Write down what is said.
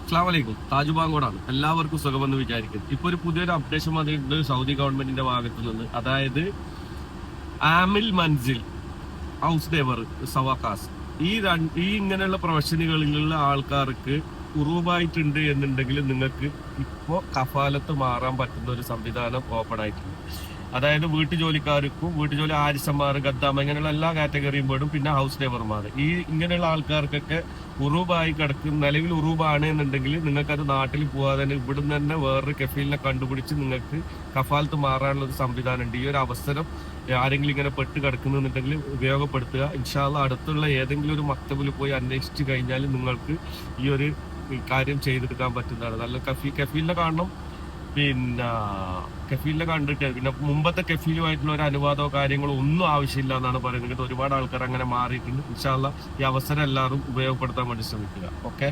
അസ്സലാമു അലൈക്കും. താജുബാങ്കോടാണ്. എല്ലാവർക്കും സുഖമെന്ന് വിചാരിക്കുന്നു. ഇപ്പൊ ഒരു പുതിയൊരു അപ്ഡേഷൻ വന്നിട്ടുണ്ട് സൗദി ഗവൺമെന്റിന്റെ ഭാഗത്തു നിന്ന്. അതായത് ആമിൽ മൻസിൽ, ഹൗസ് ഡേവർ, സവാക്കാസ്, ഈ ഇങ്ങനെയുള്ള പ്രൊഫഷനുകളിലുള്ള ആൾക്കാർക്ക് ഉറൂബായിട്ടുണ്ട് എന്നുണ്ടെങ്കിൽ നിങ്ങൾക്ക് ഇപ്പോൾ കഫാലത്ത് മാറാൻ പറ്റുന്ന ഒരു സംവിധാനം ഓപ്പൺ ആയിട്ടുണ്ട്. അതായത് വീട്ടുജോലിക്കാർക്കും, വീട്ടുജോലി ആരിസന്മാർ, ഗദ്ദാമ, ഇങ്ങനെയുള്ള എല്ലാ കാറ്റഗറിയും പെടും. പിന്നെ ഹൗസ് ഡ്രൈവർമാർ, ഇങ്ങനെയുള്ള ആൾക്കാർക്കൊക്കെ ഉറൂബായി കിടക്കും. നിലവിൽ ഉറൂബാണ് എന്നുണ്ടെങ്കിൽ നിങ്ങൾക്കത് നാട്ടിൽ പോകാതെ തന്നെ ഇവിടുന്ന് തന്നെ വേറൊരു കഫീലിനെ കണ്ടുപിടിച്ച് നിങ്ങൾക്ക് കഫാലത്ത് മാറാനുള്ള ഒരു സംവിധാനം ഉണ്ട്. ഈ ഒരു അവസരം ആരെങ്കിലും ഇങ്ങനെ പെട്ട് കിടക്കുന്നുണ്ടെങ്കിൽ ഉപയോഗപ്പെടുത്തുക. ഇൻഷാ അല്ലാഹ് അടുത്തുള്ള ഏതെങ്കിലും ഒരു മക്തബിൽ പോയി അന്വേഷിച്ച് കഴിഞ്ഞാൽ നിങ്ങൾക്ക് ഈ ഒരു കാര്യം ചെയ്തെടുക്കാൻ പറ്റുന്നതാണ്. നല്ല കഫീലിനെ കാണണം. പിന്നെ കഫീലിനെ കണ്ടിട്ട് പിന്നെ മുമ്പത്തെ കഫീലുമായിട്ടുള്ള ഒരു അനുവാദമോ കാര്യങ്ങളോ ഒന്നും ആവശ്യമില്ല എന്നാണ് പറയുന്നത്. ഒരുപാട് ആൾക്കാർ അങ്ങനെ മാറിയിട്ടുണ്ട്. ഇൻഷാ അല്ലാഹ് ഈ അവസരം എല്ലാവരും ഉപയോഗപ്പെടുത്താൻ വേണ്ടി ശ്രമിക്കുക. ഓക്കെ.